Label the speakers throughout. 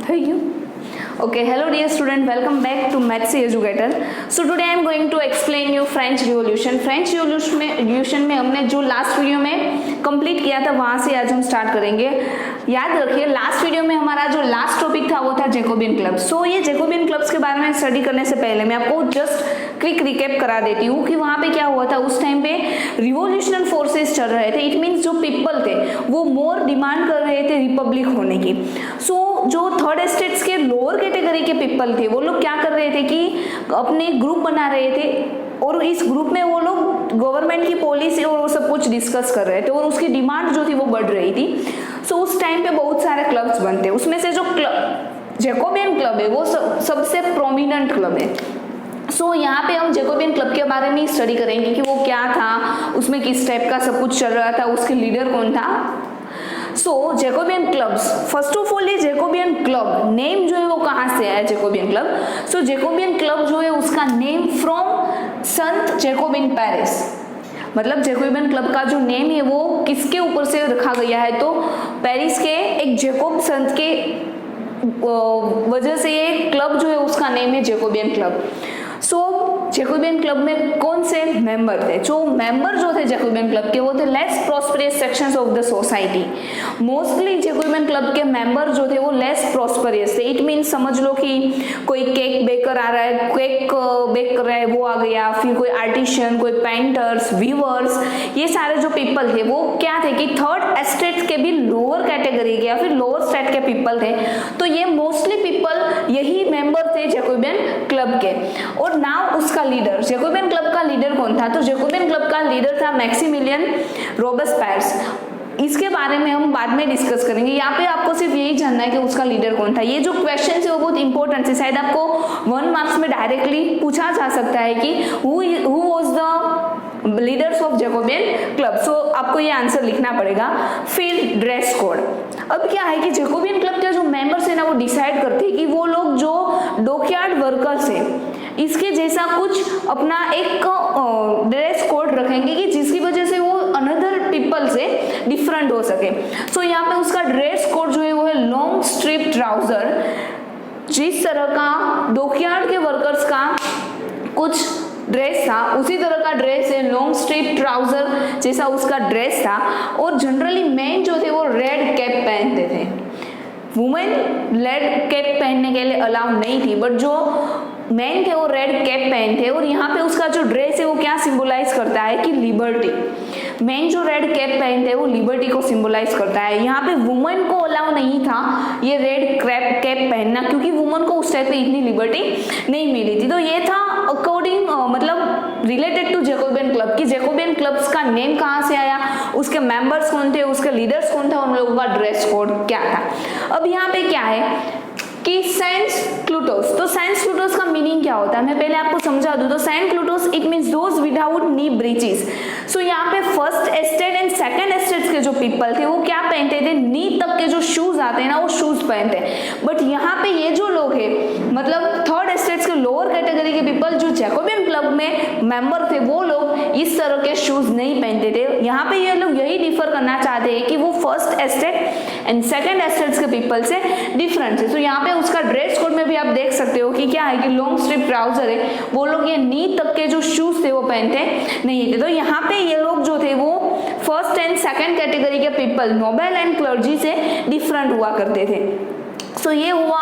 Speaker 1: થઈ ગયું? Okay, hello dear student, welcome back to Maths Educator. So today I am going to explain you French Revolution. French Revolution में हमने जो last video में complete किया था वहाँ से आज हम स्टार्ट करेंगे. याद रखिए लास्ट वीडियो में हमारा जो लास्ट टॉपिक था वो था जैकोबियन क्लब. सो ये जैकोबियन क्लब्स के बारे में स्टडी करने से पहले मैं आपको जस्ट क्विक रिकैप करा देती हूँ कि वहाँ पे क्या हुआ था. उस टाइम पे रिवोल्यूशनल फोर्सेस चल रहे थे. इट मीन्स जो पीपल थे वो मोर डिमांड कर रहे थे रिपब्लिक होने की. सो जो थर्ड एस्टेट्स के लोअर कैटेगरी के पीपल थे वो लोग क्या कर रहे थे कि अपने ग्रुप बना रहे थे और इस ग्रुप में वो लोग गवर्नमेंट की पॉलिसी और वो सब कुछ डिस्कस कर रहे थे और उसकी डिमांड जो थी वो बढ़ रही थी. सो उस टाइम पे बहुत सारे क्लब्स बनते हैं. उसमें से जो जैकोबियन क्लब है वो सबसे प्रोमिनेंट क्लब है. सो यहाँ पे हम जैकोबियन क्लब के बारे में स्टडी करेंगे कि वो क्या था, उसमें किस टाइप का सब कुछ चल रहा था, उसके लीडर कौन था. So Jacobian clubs, first of all ये जैकोबियन क्लब नेम जो है वो कहाँ से आया Jacobian club. So Jacobian club जो है उसका name from saint Jacob in Paris. मतलब जैकोबियन क्लब का जो नेम है वो किसके ऊपर से रखा गया है तो पेरिस के एक जैकोब संत के वजह से ये क्लब जो है उसका नेम है Jacobian club. So Jacobian club में कौन से मेंबर थे? जो मेंबर जो थे जैकोबियन क्लब के वो थे less prosperous sections of the society. Mostly Jacobian club के मेंबर जो थे वो लेस प्रॉस्परियस थे. इट मीन्स समझ लो कि कोई केक बेकर आ रहा है, केक बेक कर रहा है वो आ गया, फिर कोई आर्टिशियन, कोई पेंटर्स, वीवर्स, ये सारे जो पीपल थे वो क्या थे कि थर्ड एस्टेट के भी लोअर कैटेगरी के या फिर लोअर स्टेट के पीपल थे. तो ये मोस्टली पीपल यही मेंबर थे जैकोबियन क्लब के. और नाउ उसका लीडर, जैकोबियन क्लब का लीडर कौन था? तो जैकोबियन क्लब का लीडर था मैक्सिमिलियन रोबेस्पियर्स. इसके बारे में हम बाद में डिस्कस करेंगे. यहाँ पे आपको सिर्फ यही जानना है कि उसका लीडर कौन था. ये जो क्वेश्चन है वो बहुत इंपॉर्टेंट है. शायद आपको 1 मार्क्स में डायरेक्टली पूछा जा सकता है कि who was the leaders of Jacobian club. So आपको ये आंसर लिखना पड़ेगा. फिर ड्रेस कोड. अब क्या है कि जैकोबियन क्लब के जो मेंबर्स है ना वो डिसाइड करते हैं कि वो लोग जो डॉकयार्ड वर्कर्स है इसके जैसा कुछ अपना एक ड्रेस कोड रखेंगे कि जिसकी वजह से वो अनदर पीपल से डिफरेंट हो सके. सो यहाँ पे उसका ड्रेस कोड जो है वो है लॉन्ग स्ट्रिप ट्राउजर. जिस तरह का डॉकयार्ड के वर्कर्स का कुछ ड्रेस था उसी तरह का ड्रेस है, लॉन्ग स्ट्रिप ट्राउजर जैसा उसका ड्रेस था. और जनरली मेन जो थे वो रेड कैप पहनते थे. वुमेन रेड कैप पहनने के लिए अलाउ नहीं थी, बट जो मैन थे वो रेड कैप पहनते. और यहाँ पे उसका जो ड्रेस है वो क्या सिंबलाइज करता है कि लिबर्टी. मैन जो रेड कैप पहनते हैं वो लिबर्टी को सिंबलाइज करता है. यहाँ पे वुमेन को अलाउ नहीं था ये रेड कैप पहनना क्योंकि वुमेन को उस टाइप पे इतनी लिबर्टी नहीं मिली थी. तो ये था अकॉर्डिंग मतलब रिलेटेड टू जैकोबियन क्लब की जैकोबियन क्लब्स का नेम कहाँ से आया, उसके मेंबर्स कौन थे, उसके लीडर्स कौन था, उन लोगों का ड्रेस कोड क्या था. अब यहाँ पे क्या है कि सेंट क्लूटोस. तो सेंट क्लूटोस का मीनिंग क्या होता है मैं पहले आपको समझा दूं. तो sans culottes it means those without knee breeches. So यहाँ पे first estate and second estate के जो पीपल थे वो क्या पहनते थे, नी तक के जो शूज आते हैं ना वो शूज पहनते हैं. बट यहाँ पे ये जो लोग हैं मतलब थर्ड एस्टेट के लोअर कैटेगरी के पीपल जो जैकोबियन क्लब में मेंबर थे वो लोग इस तरह के शूज नहीं पहनते थे. यहाँ पे ये लोग यही डिफर करना चाहते हैं कि वो first estate and second estate के पीपल से डिफरेंट है. तो यहाँ पे उसका ड्रेस कोड में भी आप देख सकते हो कि क्या है कि लॉन्ग स्ट्रिप ट्राउजर है. वो लोग ये नी तक के जो शूज थे वो पहनते नहीं थे. तो यहाँ पे ये लोग जो थे वो फर्स्ट एंड सेकंड कैटेगरी के पीपल नोबेल एंड क्लर्जी से डिफरेंट हुआ करते थे. सो ये हुआ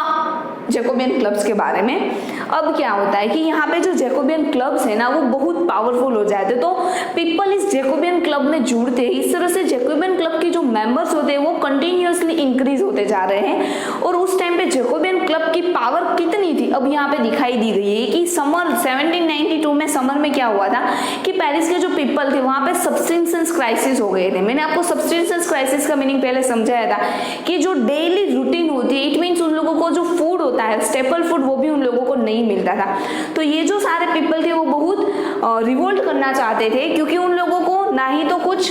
Speaker 1: जैकोबियन क्लब्स के बारे में. अब क्या होता है कि यहाँ पे जो जैकोबियन क्लब्स है ना वो बहुत पावरफुल हो जाते हैं. तो पीपल इस जैकोबियन क्लब में जुड़ते हैं. इस तरह से जैकोबियन क्लब के जो मेंबर्स होते हैं वो कंटिन्यूअसली इंक्रीज होते जा रहे हैं. और उस टाइम पे जैकोबियन क्लब की पावर कितनी थी अब यहाँ पे दिखाई दी गई है कि समर 1792 में समर में क्या हुआ था कि पेरिस के जो पीपल थे वहाँ पे सब्सटेंस क्राइसिस हो गए थे. मैंने आपको सब्सटेंस क्राइसिस का मीनिंग पहले समझाया था कि जो डेली रूटीन होती है इट मीन्स उन लोगों को जो फूड होता है स्टेपल फूड वो भी उन लोगों को नहीं मिलता था. तो ये जो सारे पीपल थे वो बहुत रिवोल्ट करना चाहते थे क्योंकि उन लोगों को ना ही तो कुछ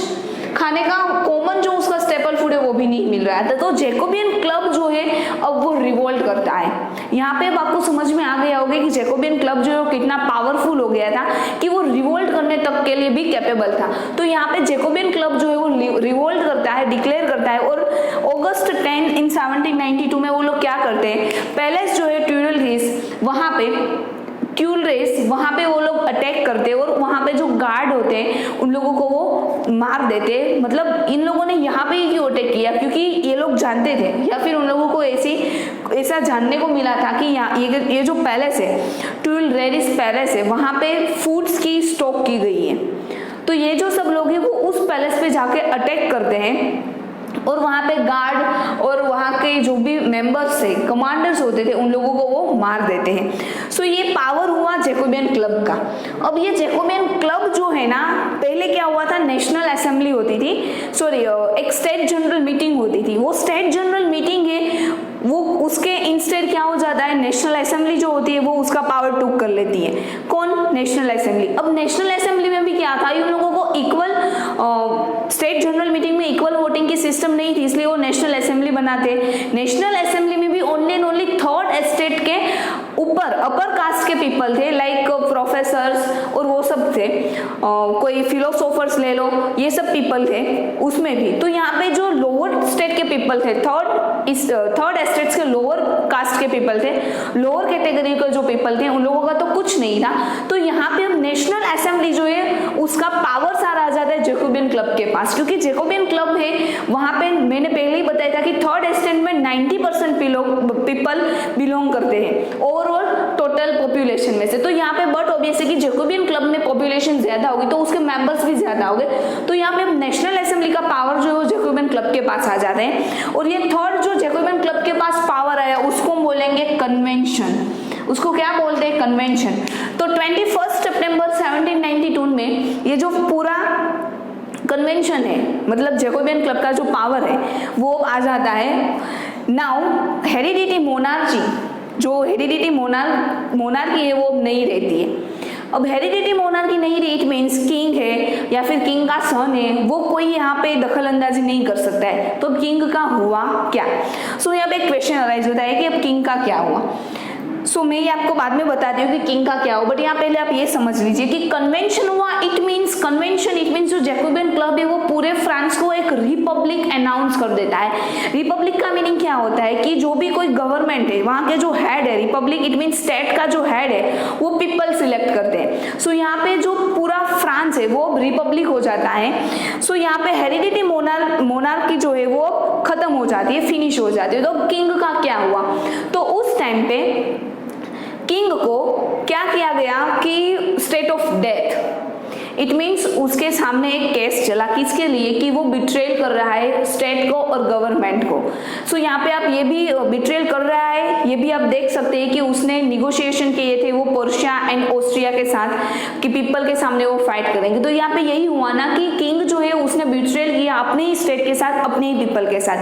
Speaker 1: खाने का कॉमन जो उसका स्टेपल फूड है वो भी नहीं मिल रहा था. तो जैकोबियन क्लब जो है अब वो रिवोल्ट करता है. यहाँ पे अब आपको समझ में आ गया होगा कि जैकोबियन क्लब जो है कितना पावरफुल हो गया था कि वो रिवोल्ट करने तक के लिए भी कैपेबल था. तो यहाँ पे जैकोबियन क्लब जो है वो रिवोल्ट करता है, डिक्लेयर करता है। और अगस्त 10 इन 1792 में वो लोग क्या करते हैं, पैलेस जो है ट्यूलरेस वहाँ पे वो लोग अटैक करते हैं और वहाँ पे जो गार्ड होते हैं उन लोगों को वो मार देते हैं। मतलब इन लोगों ने यहाँ पे ही क्यों अटैक किया, क्योंकि ये लोग जानते थे या फिर उन लोगों को ऐसा जानने को मिला था कि ये जो पैलेस है, ट्यूलरेस पैलेस है, वहाँ पे फूड्स की स्टॉक की गई है। तो ये जो सब लोग हैं वो उस पैलेस पे जाके अटैक करते हैं और वहाँ पे गार्ड और वहाँ के जो भी मेंबर्स थे, कमांडर्स होते थे, उन लोगों को वो मार देते हैं। सो ये पावर हुआ जैकोबियन क्लब का। अब ये जैकोबियन क्लब जो है ना, पहले क्या हुआ था, नेशनल असेंबली होती थी, एक स्टेट जनरल मीटिंग होती थी। वो स्टेट जनरल मीटिंग है, वो उसके इंस्टेड क्या हो जाता है, नेशनल असेंबली जो होती है वो उसका पावर टूक कर लेती है। कौन, नेशनल असेंबली। अब नेशनल असेंबली में भी क्या था, उन लोगों को इक्वल स्टेट जनरल मीटिंग में इक्वल वोटिंग की सिस्टम नहीं थी, इसलिए वो नेशनल असेंबली बनाते। नेशनल असेंबली में भी only and only third estate के ऊपर अपर कास्ट के पीपल थे, लाइक प्रोफेसर्स और वो सब थे, कोई फिलोसोफर्स ले लो, ये सब पीपल थे उसमें भी। तो यहाँ पे जो लोअर स्टेट के पीपल थे, थर्ड एस्टेट्स के लोअर कास्ट के पीपल थे, लोअर कैटेगरी के जो पीपल थे, उन लोगों का तो कुछ नहीं था। तो यहाँ पे नेशनल असेंबली जो है उसका पावर सारा आ जाता है जैकोबियन क्लब के पास, क्योंकि जैकोबियन क्लब है वहाँ पे मैंने पहले ही बताया था कि थर्ड एस्टेट में 90% पीपल बिलोंग करते हैं ओवरऑल टोटल पॉपुलेशन में से। तो यहाँ पे बट ऑब्वियस है कि जैकोबियन क्लब में पॉपुलेशन ज्यादा होगी तो उसके मेंबर्स भी ज्यादा होंगे। तो यहाँ पे नेशनल असेंबली का पावर जो है जैकोबियन क्लब के पास आ जाते हैं। और ये थर्ड जो जैकोबियन क्लब के पास पावर आया उसको हम बोलेंगे कन्वेंशन। उसको क्या बोलते हैं, कन्वेंशन। तो 21 सितंबर 1792 में ये जो पूरा कन्वेंशन है, मतलब जैकोबियन क्लब का जो पावर है वो आ जाता है। नाउ हेरिडिटी मोनार्ची, जो हेरिडिटी मोनार्की है वो नहीं रहती है। अब हेरिडिटी मोनार्की नहीं रही, इट मीन्स किंग है या फिर किंग का सन है, वो कोई यहाँ पे दखल अंदाजी नहीं कर सकता है। तो किंग का हुआ क्या। सो यहाँ पे एक क्वेश्चन अराइज होता है कि अब किंग का क्या हुआ। सो मैं ये आपको बाद में बताती हूँ कि किंग का क्या हो, बट यहाँ पहले आप ये समझ लीजिए कि कन्वेंशन हुआ, इट मीन्स जो जैकोबियन क्लब है वो पूरे फ्रांस को एक रिपब्लिक अनाउंस कर देता है। रिपब्लिक का मीनिंग क्या होता है कि जो भी कोई गवर्नमेंट है वहाँ के जो हेड है, रिपब्लिक इट मीन्स स्टेट का जो हेड है वो पीपल सिलेक्ट करते हैं। सो यहाँ पे जो पूरा फ्रांस है वो रिपब्लिक हो जाता है। सो यहाँ पे हेरिडिटी मोनार्की जो है वो खत्म हो जाती है, फिनिश हो जाती है। तो किंग का क्या हुआ, तो उस टाइम पे किंग को क्या किया गया कि state of death, it means उसके सामने एक केस चला, किसके लिए कि वो बिट्रेल कर रहा है स्टेट को और गवर्नमेंट को। सो यहाँ पे आप ये भी बिट्रेल कर रहा है, ये भी आप देख सकते हैं कि उसने निगोशिएशन किए थे वो पर्शिया एंड ऑस्ट्रिया के साथ कि पीपल के सामने वो फाइट करेंगे। तो यहाँ पे यही हुआ ना कि किंग जो है उसने बिट्रेल किया अपने ही स्टेट के साथ, अपने ही पीपल के साथ।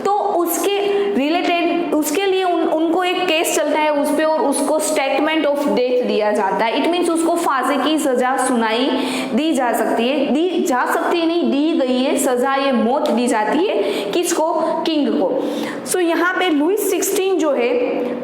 Speaker 1: तो उसके रिलेटेड उसके लिए उनको एक केस चलता है उस पे और उसको स्टेटमेंट ऑफ डेथ दिया जाता है। इट मीन्स उसको फांसी की सजा सुनाई दी जा सकती है, नहीं दी गई है सजा, ये मौत दी जाती है किसको, किंग को। सो यहाँ पे लुइस 16 जो है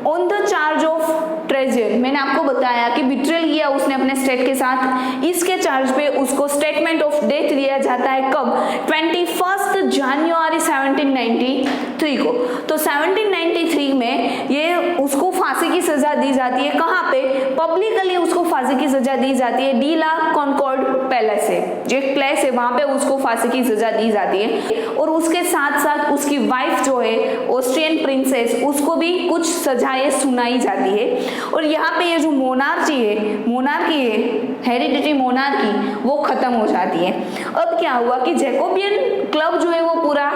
Speaker 1: on the charge of treasure, मैंने आपको बताया कि बिट्रेल किया उसने अपने स्टेट के साथ, इसके चार्ज पे उसको स्टेटमेंट ऑफ डेथ दिया जाता है कब, 21 जनवरी 1793 को। तो 1793 में ये उसको फांसी की सजा दी जाती है। कहाँ पे, पब्लिकली उसको फांसी की सजा दी जाती है। डी ला कॉन्कॉर्ड पैलेस है, जो एक प्लेस है वहां पे उसको फांसी की सजा दी जाती है। और उसके साथ साथ उसकी वाइफ जो है ऑस्ट्रियन प्रिंसेस, उसको भी कुछ सजाएं सुनाई जाती है। और यहाँ पे ये जो मोनार्की है हेरिडिटी मोनार्की, वो खत्म हो जाती है। अब क्या हुआ कि जैकोबियन क्लब जो है वो पूरा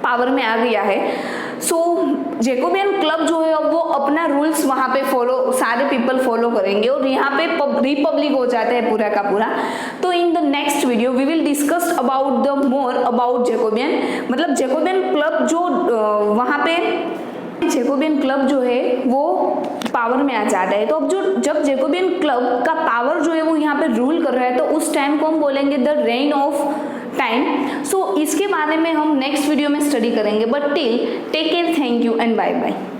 Speaker 1: पावर में आ गया है। सो जैकोबियन क्लब जो है वो अपना रूल्स वहाँ पे सारे पीपल फॉलो करेंगे और यहाँ पे रिपब्लिक हो जाता है पूरा का पूरा। तो in the next video we will discuss about Jacobin, मतलब जैकोबियन क्लब जो वहाँ पे जैकोबियन क्लब जो है वो पावर में आ जाता है। तो अब जब जैकोबियन क्लब का पावर जो है वो यहाँ पे रूल कर रहा है तो उस टाइम को हम बोलेंगे the reign of time. So इसके बारे में हम नेक्स्ट वीडियो में स्टडी करेंगे, but till take care, thank you and bye bye.